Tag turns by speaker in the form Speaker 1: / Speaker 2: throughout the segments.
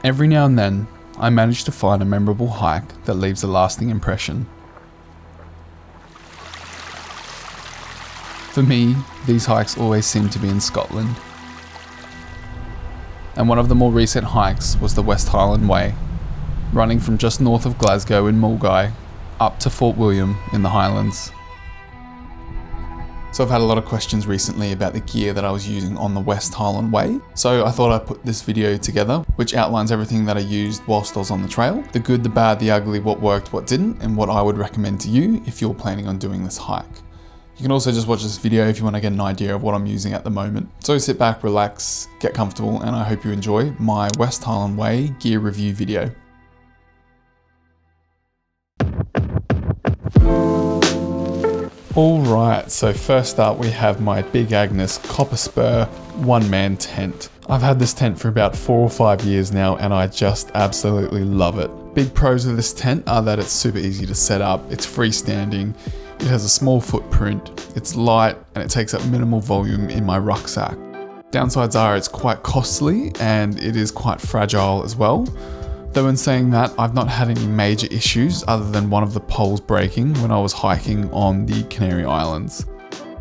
Speaker 1: Every now and then, I manage to find a memorable hike that leaves a lasting impression. For me, these hikes always seem to be in Scotland. And one of the more recent hikes was the West Highland Way, running from just north of Glasgow in Mulgai up to Fort William in the Highlands. So I've had a lot of questions recently about the gear that I was using on the West Highland Way. So I thought I'd put this video together, which outlines everything that I used whilst I was on the trail. The good, the bad, the ugly, what worked, what didn't, and what I would recommend to you if you're planning on doing this hike. You can also just watch this video if you want to get an idea of what I'm using at the moment. So sit back, relax, get comfortable, and I hope you enjoy my West Highland Way gear review video. Alright, so first up we have my Big Agnes Copper Spur one-man tent. I've had this tent for about 4 or 5 years now and I just absolutely love it. Big pros of this tent are that it's super easy to set up, it's freestanding, it has a small footprint, it's light, and it takes up minimal volume in my rucksack. Downsides are it's quite costly and it is quite fragile as well. Though in saying that, I've not had any major issues other than one of the poles breaking when I was hiking on the Canary Islands.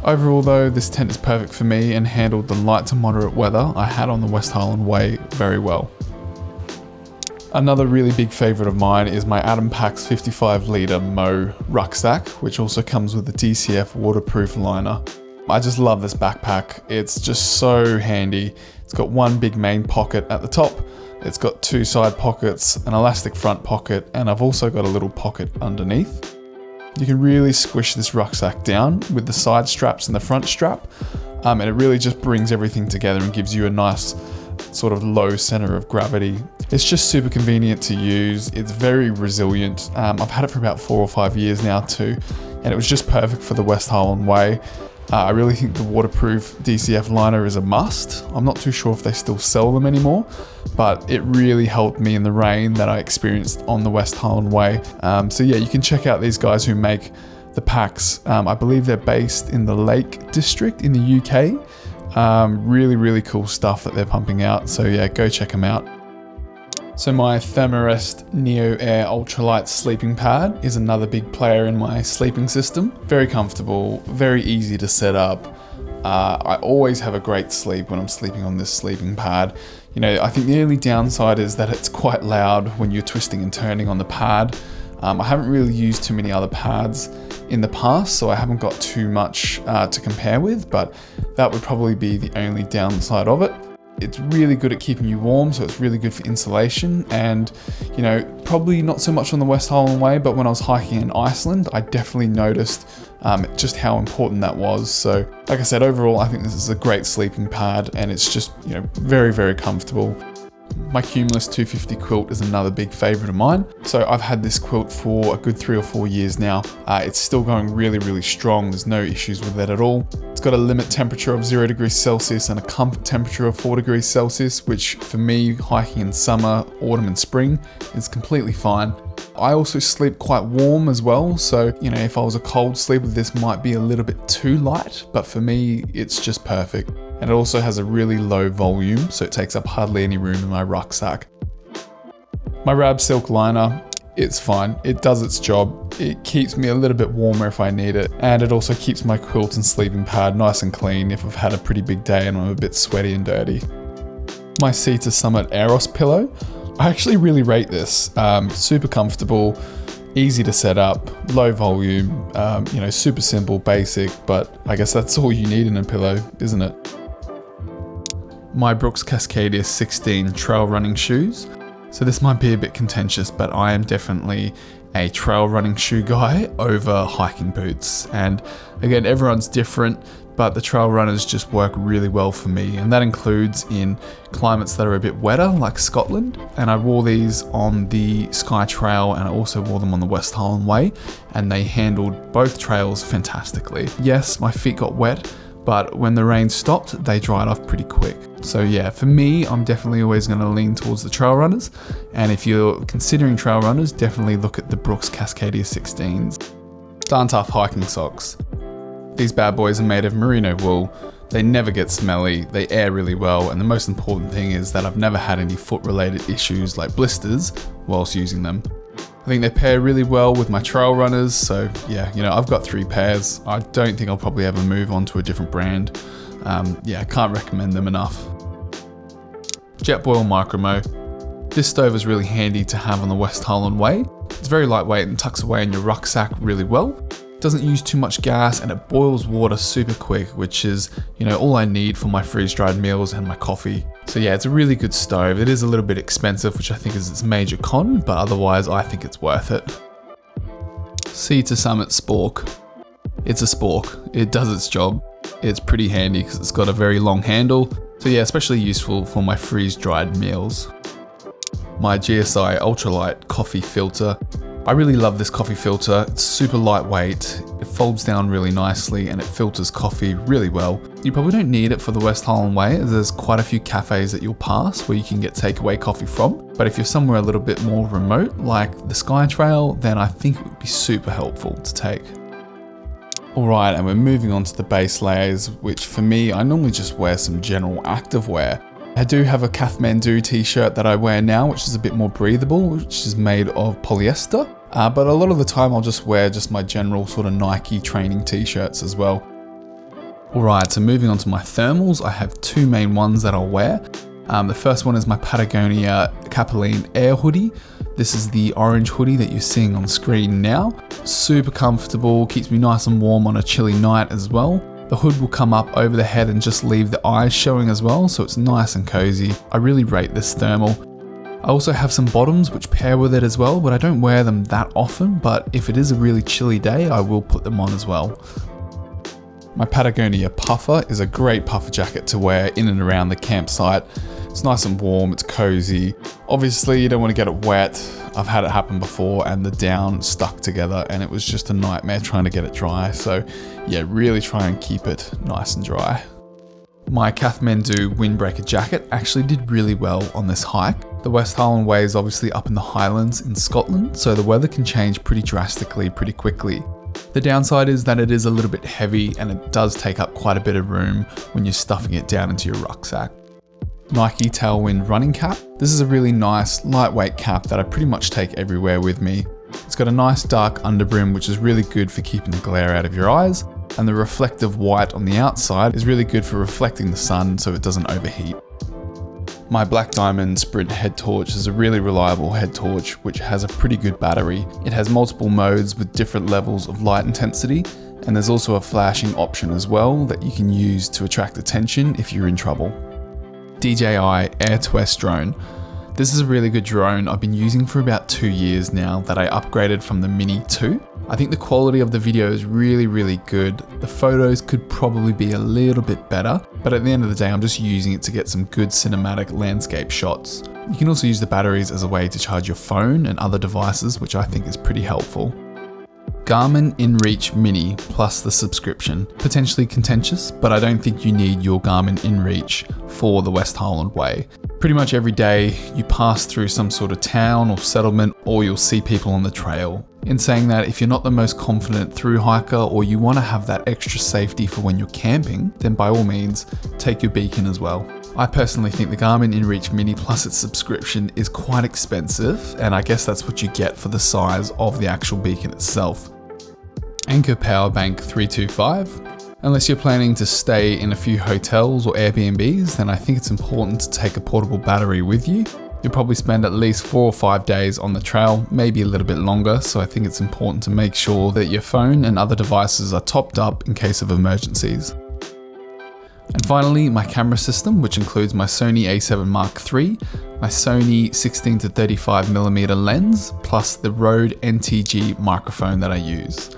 Speaker 1: Overall though, this tent is perfect for me and handled the light to moderate weather I had on the West Highland Way very well. Another really big favourite of mine is my Atom Packs 55 litre Mo rucksack, which also comes with a DCF waterproof liner. I just love this backpack, it's just so handy. It's got one big main pocket at the top, it's got 2 side pockets, an elastic front pocket, and I've also got a little pocket underneath. You can really squish this rucksack down with the side straps and the front strap, and it really just brings everything together and gives you a nice sort of low center of gravity. It's just super convenient to use, it's very resilient. I've had it for about 4 or 5 years now too, and it was just perfect for the West Highland Way. I really think the waterproof DCF liner is a must. I'm not too sure if they still sell them anymore, but it really helped me in the rain that I experienced on the West Highland Way. So yeah, you can check out these guys who make the packs. I believe they're based in the Lake District in the UK. Really cool stuff that they're pumping out. So yeah, go check them out. So my Thermarest Neo Air Ultralight sleeping pad is another big player in my sleeping system. Very comfortable, very easy to set up. I always have a great sleep when I'm sleeping on this sleeping pad. You know, I think the only downside is that it's quite loud when you're twisting and turning on the pad. I haven't really used too many other pads in the past, so I haven't got too much to compare with, but that would probably be the only downside of it. It's really good at keeping you warm, so it's really good for insulation, and you know, probably not so much on the West Highland Way, but when I was hiking in Iceland, I definitely noticed just how important that was. So like I said, overall I think this is a great sleeping pad and it's just, you know, very comfortable. My Cumulus 250 quilt is another big favourite of mine. So I've had this quilt for a good 3 or 4 years now. It's still going really strong. There's no issues with it at all. It's got a limit temperature of 0 degrees Celsius and a comfort temperature of 4 degrees Celsius, which for me, hiking in summer, autumn and spring, is completely fine. I also sleep quite warm as well, so you know, if I was a cold sleeper, this might be a little bit too light, but for me, it's just perfect. And it also has a really low volume, so it takes up hardly any room in my rucksack. My Rab Silk liner, it's fine. It does its job. It keeps me a little bit warmer if I need it, and it also keeps my quilt and sleeping pad nice and clean if I've had a pretty big day and I'm a bit sweaty and dirty. My Sea to Summit Aeros pillow, I actually really rate this. Super comfortable, easy to set up, low volume, you know, super simple, basic, but I guess that's all you need in a pillow, isn't it? My Brooks Cascadia 16 trail running shoes. So this might be a bit contentious, but I am definitely a trail running shoe guy over hiking boots. And again, everyone's different, but the trail runners just work really well for me. And that includes in climates that are a bit wetter, like Scotland. And I wore these on the Skye Trail and I also wore them on the West Highland Way, and they handled both trails fantastically. Yes, my feet got wet, but when the rain stopped, they dried off pretty quick. So yeah, for me, I'm definitely always going to lean towards the trail runners. And if you're considering trail runners, definitely look at the Brooks Cascadia 16s. Darn tough hiking socks. These bad boys are made of merino wool. They never get smelly, they air really well, and the most important thing is that I've never had any foot related issues like blisters whilst using them. I think they pair really well with my trail runners, so yeah, I've got 3 pairs. I don't think I'll probably ever move on to a different brand. I can't recommend them enough. Jetboil Micromo. This stove is really handy to have on the West Highland Way. It's very lightweight and tucks away in your rucksack really well. Doesn't use too much gas and it boils water super quick, which is, all I need for my freeze-dried meals and my coffee. So yeah, it's a really good stove. It is a little bit expensive, which I think is its major con, but otherwise I think it's worth it. Sea to Summit Spork. It's a spork. It does its job. It's pretty handy because it's got a very long handle. So yeah, especially useful for my freeze-dried meals. My GSI Ultralight coffee filter. I really love this coffee filter. It's super lightweight, it folds down really nicely, and it filters coffee really well. You probably don't need it for the West Highland Way, as there's quite a few cafes that you'll pass where you can get takeaway coffee from. But if you're somewhere a little bit more remote, like the SkyTrail, then I think it would be super helpful to take. Alright, and we're moving on to the base layers, which for me, I normally just wear some general activewear. I do have a Kathmandu t-shirt that I wear now, which is a bit more breathable, which is made of polyester. But a lot of the time I'll just wear my general sort of Nike training t-shirts as well. Alright, so moving on to my thermals, I have 2 main ones that I'll wear. The first one is my Patagonia Capilene Air Hoodie. This is the orange hoodie that you're seeing on screen now. Super comfortable, keeps me nice and warm on a chilly night as well. The hood will come up over the head and just leave the eyes showing as well, so it's nice and cozy. I really rate this thermal. I also have some bottoms which pair with it as well, but I don't wear them that often, but if it is a really chilly day, I will put them on as well. My Patagonia puffer is a great puffer jacket to wear in and around the campsite. It's nice and warm, it's cozy. Obviously you don't want to get it wet. I've had it happen before and the down stuck together and it was just a nightmare trying to get it dry. So yeah, really try and keep it nice and dry. My Kathmandu windbreaker jacket actually did really well on this hike. The West Highland Way is obviously up in the Highlands in Scotland, so the weather can change pretty drastically pretty quickly. The downside is that it is a little bit heavy and it does take up quite a bit of room when you're stuffing it down into your rucksack. Nike Tailwind running cap. This is a really nice lightweight cap that I pretty much take everywhere with me. It's got a nice dark underbrim which is really good for keeping the glare out of your eyes, and the reflective white on the outside is really good for reflecting the sun so it doesn't overheat. My Black Diamond Sprint head torch is a really reliable head torch which has a pretty good battery. It has multiple modes with different levels of light intensity, and there's also a flashing option as well that you can use to attract attention if you're in trouble. DJI Air 2S drone. This is a really good drone I've been using for about 2 years now that I upgraded from the Mini 2. I think the quality of the video is really good. The photos could probably be a little bit better, but at the end of the day I'm just using it to get some good cinematic landscape shots. You can also use the batteries as a way to charge your phone and other devices, which I think is pretty helpful. Garmin InReach Mini plus the subscription. Potentially contentious, but I don't think you need your Garmin InReach for the West Highland Way. Pretty much every day you pass through some sort of town or settlement, or you'll see people on the trail. In saying that, if you're not the most confident through hiker or you want to have that extra safety for when you're camping, then by all means, take your beacon as well. I personally think the Garmin InReach Mini plus its subscription is quite expensive, and I guess that's what you get for the size of the actual beacon itself. Anker Powerbank 325. Unless you're planning to stay in a few hotels or Airbnbs, then I think it's important to take a portable battery with you. You'll probably spend at least 4 or 5 days on the trail, maybe a little bit longer, so I think it's important to make sure that your phone and other devices are topped up in case of emergencies. And finally, my camera system, which includes my Sony a7 Mark III, my Sony 16-35mm lens, plus the Rode NTG microphone that I use.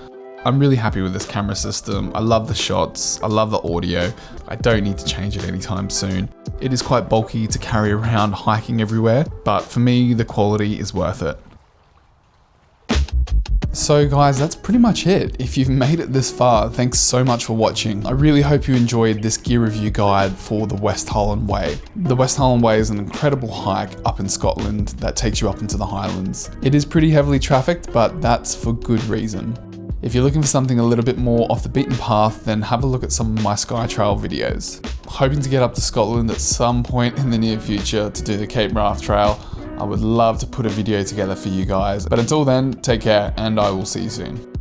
Speaker 1: I'm really happy with this camera system. I love the shots, I love the audio. I don't need to change it anytime soon. It is quite bulky to carry around hiking everywhere, but for me, the quality is worth it. So guys, that's pretty much it. If you've made it this far, thanks so much for watching. I really hope you enjoyed this gear review guide for the West Highland Way. The West Highland Way is an incredible hike up in Scotland that takes you up into the Highlands. It is pretty heavily trafficked, but that's for good reason. If you're looking for something a little bit more off the beaten path, then have a look at some of my Skytrail videos. Hoping to get up to Scotland at some point in the near future to do the Cape Wrath Trail. I would love to put a video together for you guys, but until then, take care and I will see you soon.